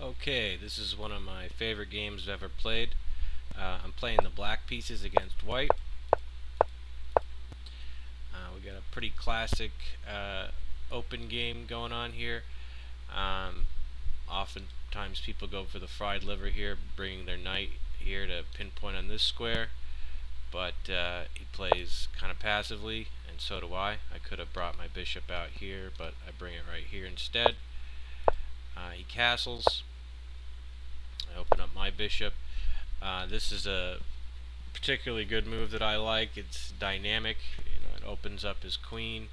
Okay, this is one of my favorite games I've ever played. I'm playing the black pieces against white. We got a pretty classic open game going on here. Um, Oftentimes people go for the fried liver here, bringing their knight here to pinpoint on this square, but he plays kind of passively, and so do I. I could have brought my bishop out here, but I bring it right here instead. He castles. I open up my bishop. This is a particularly good move that I like. It's dynamic. It opens up his queen,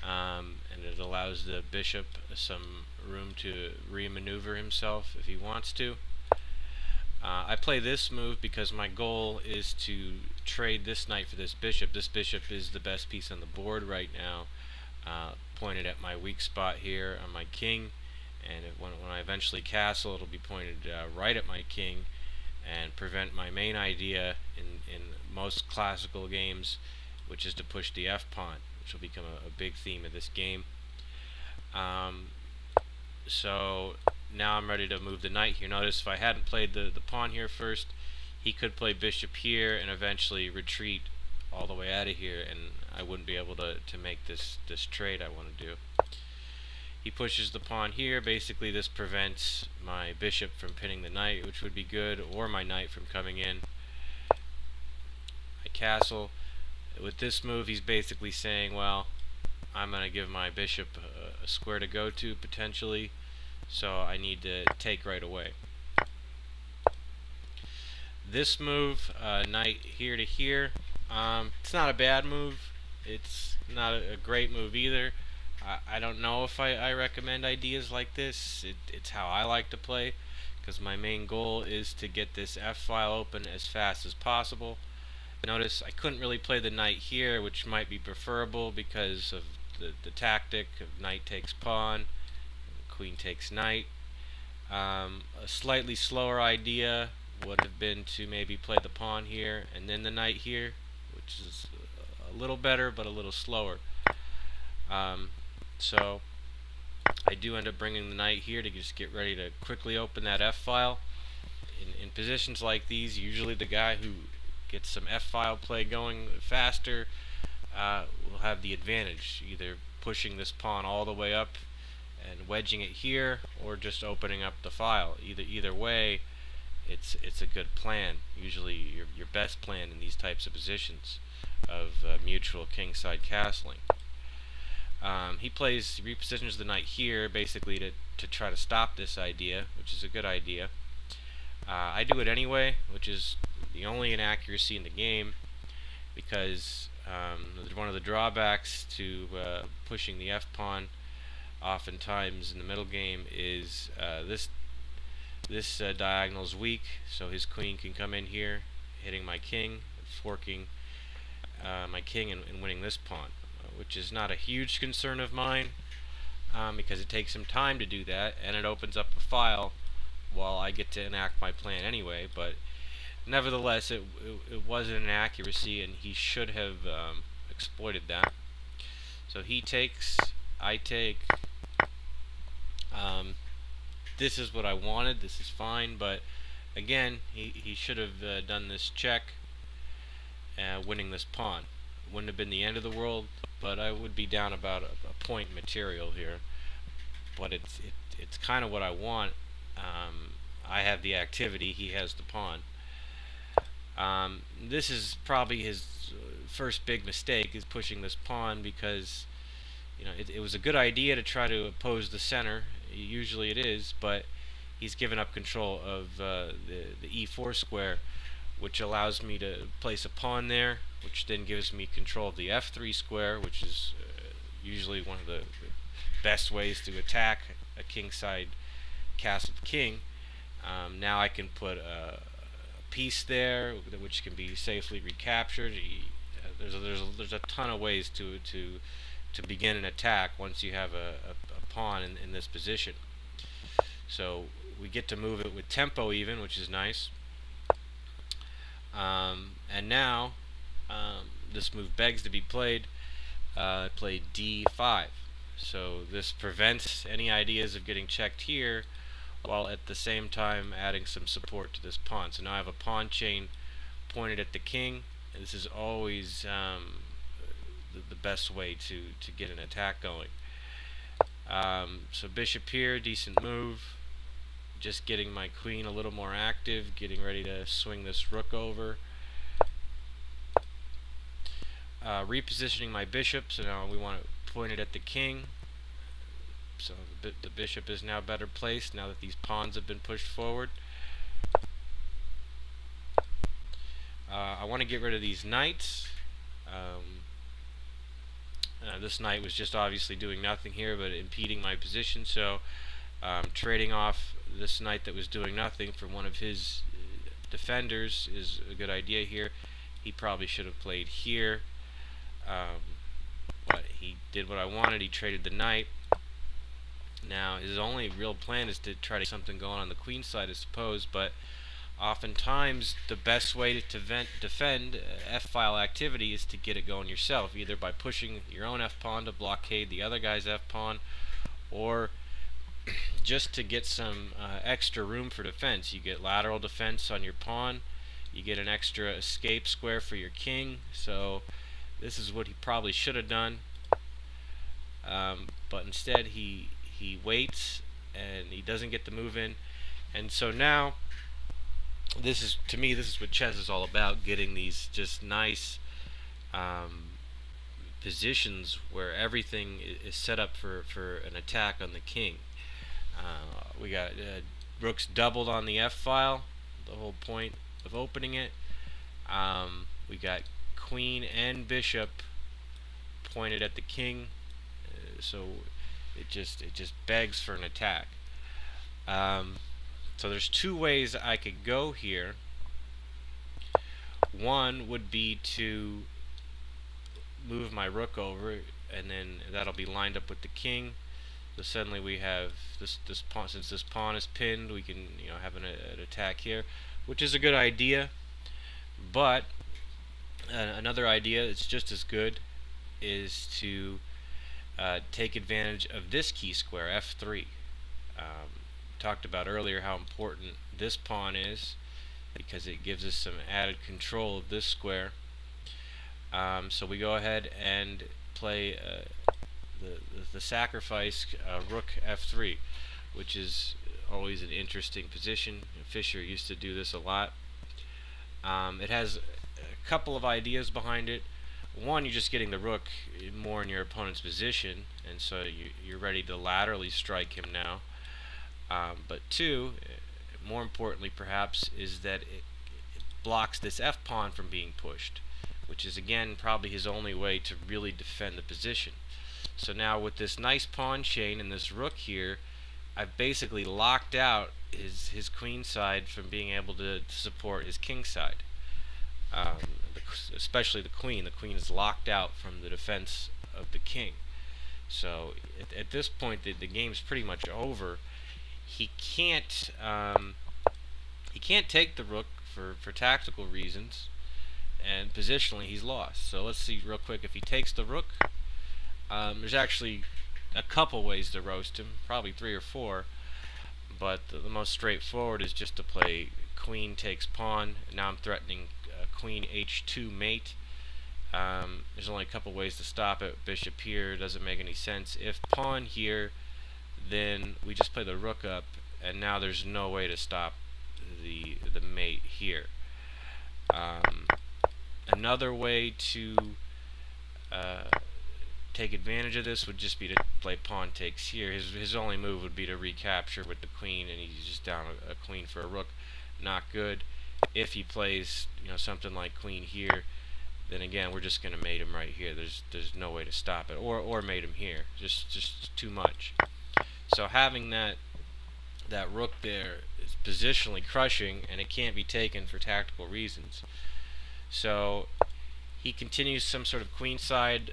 and it allows the bishop some room to re-maneuver himself if he wants to. I play this move because my goal is to trade this knight for this bishop. This bishop is the best piece on the board right now, pointed at my weak spot here on my king, and when I eventually castle, it'll be pointed right at my king and prevent my main idea in most classical games, which is to push the f-pawn, which will become a big theme of this game. So now I'm ready to move the knight here. Notice if I hadn't played the pawn here first, he could play bishop here and eventually retreat all the way out of here, and I wouldn't be able to make this trade I want to do. He pushes the pawn here. Basically this prevents my bishop from pinning the knight, which would be good, or my knight from coming in. I castle. With this move he's basically saying, well, I'm going to give my bishop a square to go to potentially, so I need to take right away. This move, knight here to here, it's not a bad move. It's not a great move either. I don't know if I recommend ideas like this. It's how I like to play, because my main goal is to get this f-file open as fast as possible. Notice I couldn't really play the knight here, which might be preferable because of the tactic of knight takes pawn, queen takes knight. A slightly slower idea would have been to maybe play the pawn here and then the knight here, which is a little better but a little slower. So I do end up bringing the knight here to just get ready to quickly open that f-file. In positions like these, usually the guy who gets some f-file play going faster will have the advantage, either pushing this pawn all the way up and wedging it here, or just opening up the file. Either way, it's a good plan. Usually your best plan in these types of positions of mutual kingside castling. He repositions the knight here basically to try to stop this idea, which is a good idea. I do it anyway, which is the only inaccuracy in the game, because one of the drawbacks to pushing the f-pawn oftentimes in the middle game is this diagonal is weak, so his queen can come in here, hitting my king, forking my king and winning this pawn, which is not a huge concern of mine, because it takes some time to do that, and it opens up a file while I get to enact my plan anyway. But nevertheless, it was an inaccuracy, and he should have exploited that. So he takes, I take. This is what I wanted. This is fine, but again, he should have done this check, winning this pawn. Wouldn't have been the end of the world, but I would be down about a point material here. But it's kind of what I want. I have the activity, he has the pawn. This is probably his first big mistake, is pushing this pawn, because it was a good idea to try to oppose the center. Usually it is, but he's given up control of the e4 square, which allows me to place a pawn there, which then gives me control of the f3 square, which is usually one of the best ways to attack a kingside castled king. Now I can put a piece there, which can be safely recaptured. There's a ton of ways to begin an attack once you have a pawn in this position. So we get to move it with tempo even, which is nice. And now this move begs to be played. I played d5. So this prevents any ideas of getting checked here, while at the same time adding some support to this pawn. So now I have a pawn chain pointed at the king. And this is always the best way to get an attack going. So bishop here, decent move. Just getting my queen a little more active, getting ready to swing this rook over. Repositioning my bishop, so now we want to point it at the king. So the bishop is now better placed now that these pawns have been pushed forward. I want to get rid of these knights. This knight was just obviously doing nothing here but impeding my position, so trading off this knight that was doing nothing for one of his defenders is a good idea here. He probably should have played here, but he did what I wanted. He traded the knight. Now his only real plan is to try to get something going on the queen side, I suppose, but oftentimes the best way to defend f-file activity is to get it going yourself, either by pushing your own f-pawn to blockade the other guy's f-pawn, or just to get some extra room for defense. You get lateral defense on your pawn, you get an extra escape square for your king. So this is what he probably should have done, but instead he waits and he doesn't get the move in. And so now this is, to me, this is what chess is all about, getting these just nice positions where everything is set up for an attack on the king. We got rooks doubled on the f-file, the whole point of opening it. We got queen and bishop pointed at the king, so it just begs for an attack. So there's two ways I could go here. One would be to move my rook over, and then that'll be lined up with the king. So suddenly we have this pawn. Since this pawn is pinned, we can have an attack here, which is a good idea. But another idea that's just as good is to take advantage of this key square, f3. Talked about earlier how important this pawn is because it gives us some added control of this square. So we go ahead and play the sacrifice rook f3, which is always an interesting position. Fischer used to do this a lot. It has a couple of ideas behind it. One, you're just getting the rook more in your opponent's position, and so you're ready to laterally strike him now. But two, more importantly perhaps, is that it blocks this f-pawn from being pushed, which is again probably his only way to really defend the position. So now with this nice pawn chain and this rook here, I've basically locked out his queen side from being able to support his king side. Especially the queen. The queen is locked out from the defense of the king. So at this point the game's pretty much over. He can't take the rook for tactical reasons, and positionally he's lost. So let's see real quick if he takes the rook. There's actually a couple ways to roast him, probably 3 or 4, but the most straightforward is just to play queen takes pawn. Now I'm threatening queen h2 mate. There's only a couple ways to stop it. Bishop here doesn't make any sense. If pawn here, then we just play the rook up, and now there's no way to stop the mate here. Another way to take advantage of this would just be to play pawn takes here. His only move would be to recapture with the queen, and he's just down a queen for a rook. Not good. If he plays something like queen here, then again we're just going to mate him right here. There's no way to stop it, or mate him here. Just too much. So having that rook there is positionally crushing, and it can't be taken for tactical reasons. So he continues some sort of queenside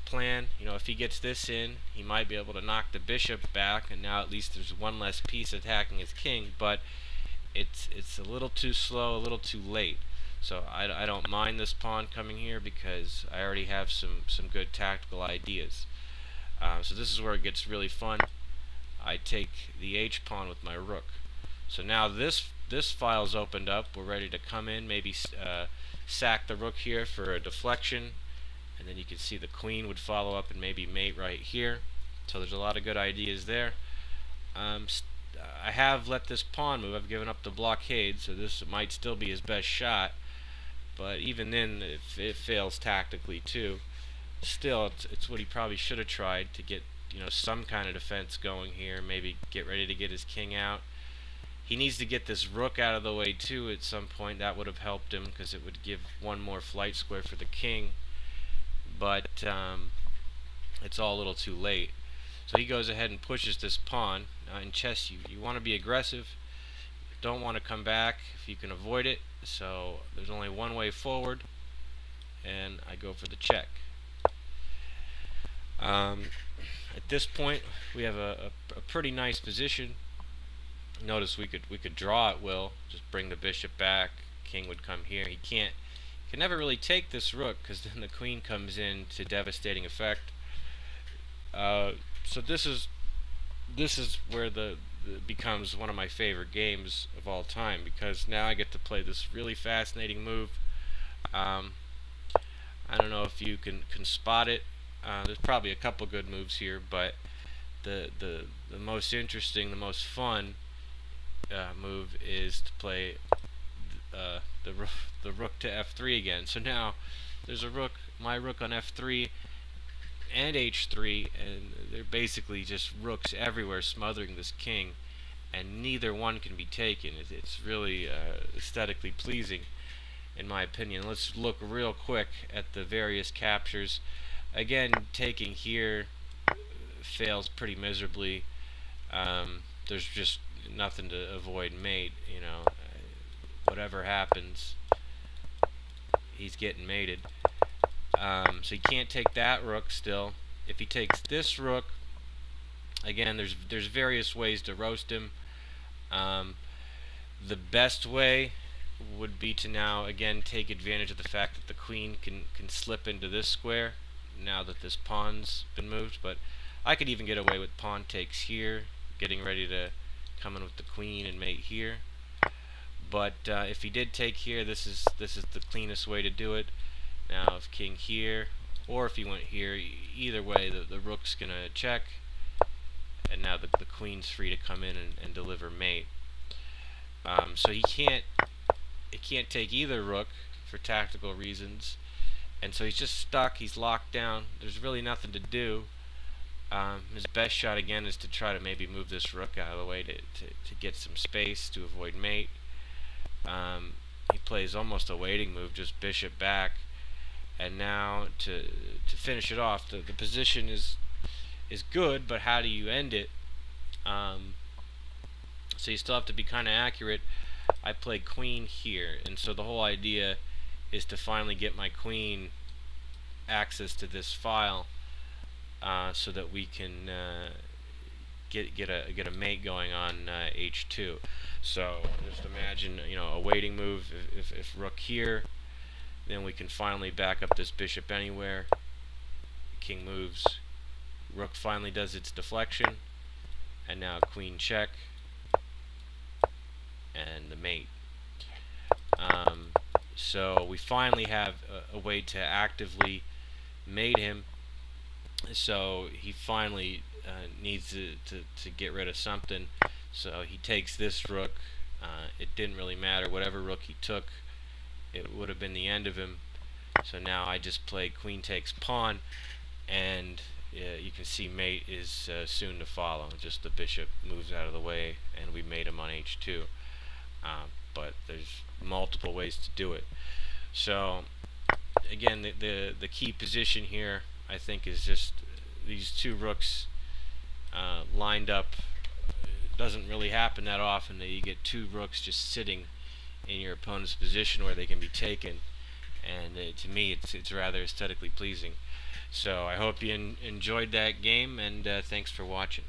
plan. If he gets this in, he might be able to knock the bishop back, and now at least there's one less piece attacking his king. But it's a little too slow, a little too late. So I don't mind this pawn coming here because I already have some good tactical ideas. So this is where it gets really fun. I take the H pawn with my rook. So now this file's opened up. We're ready to come in, maybe sack the rook here for a deflection, and then you can see the queen would follow up and maybe mate right here. So there's a lot of good ideas there. I have let this pawn move. I've given up the blockade, so this might still be his best shot. But even then, it fails tactically too. Still, it's what he probably should have tried to get, some kind of defense going here. Maybe get ready to get his king out. He needs to get this rook out of the way too at some point. That would have helped him because it would give one more flight square for the king. But it's all a little too late. So he goes ahead and pushes this pawn. Now in chess, you want to be aggressive. Don't want to come back if you can avoid it. So there's only one way forward, and I go for the check. At this point, we have a pretty nice position. Notice we could draw at will, just bring the bishop back. King would come here. He can never really take this rook because then the queen comes in to devastating effect. So this is where the becomes one of my favorite games of all time, because now I get to play this really fascinating move. I don't know if you can spot it. There's probably a couple good moves here, but the most interesting, the most fun move is to play the rook to f3 again. So now there's my rook on f3 and h3, and they're basically just rooks everywhere smothering this king, and neither one can be taken. It's really aesthetically pleasing in my opinion. Let's look real quick at the various captures. Again, taking here fails pretty miserably. There's just nothing to avoid mate, whatever happens, he's getting mated. So he can't take that rook still. If he takes this rook, again, there's various ways to roast him. The best way would be to now again take advantage of the fact that the queen can slip into this square now that this pawn's been moved. But I could even get away with pawn takes here, getting ready to come in with the queen and mate here. But if he did take here, this is the cleanest way to do it. Now if king here, or if he went here, either way the rook's gonna check, and now the queen's free to come in and deliver mate. So he can't take either rook for tactical reasons, and so he's just stuck. He's locked down. There's really nothing to do. His best shot again is to try to maybe move this rook out of the way to get some space to avoid mate. He plays almost a waiting move, just bishop back, and now to finish it off, the position is good, but how do you end it? So you still have to be kind of accurate. I play queen here, and so the whole idea is to finally get my queen access to this file, so that we can get a mate going on h2. So just imagine, a waiting move. If rook here, then we can finally back up this bishop anywhere. King moves, rook finally does its deflection, and now queen check and the mate. So we finally have a way to actively mate him. So he finally needs to get rid of something. So he takes this rook. It didn't really matter. Whatever rook he took, it would have been the end of him. So now I just play queen takes pawn, and you can see mate is soon to follow. Just the bishop moves out of the way, and we mate him on h2. But there's multiple ways to do it. So again, the key position here, I think, is just these two rooks lined up. It doesn't really happen that often that you get two rooks just sitting in your opponent's position where they can be taken, and to me it's rather aesthetically pleasing. So I hope you enjoyed that game, and thanks for watching.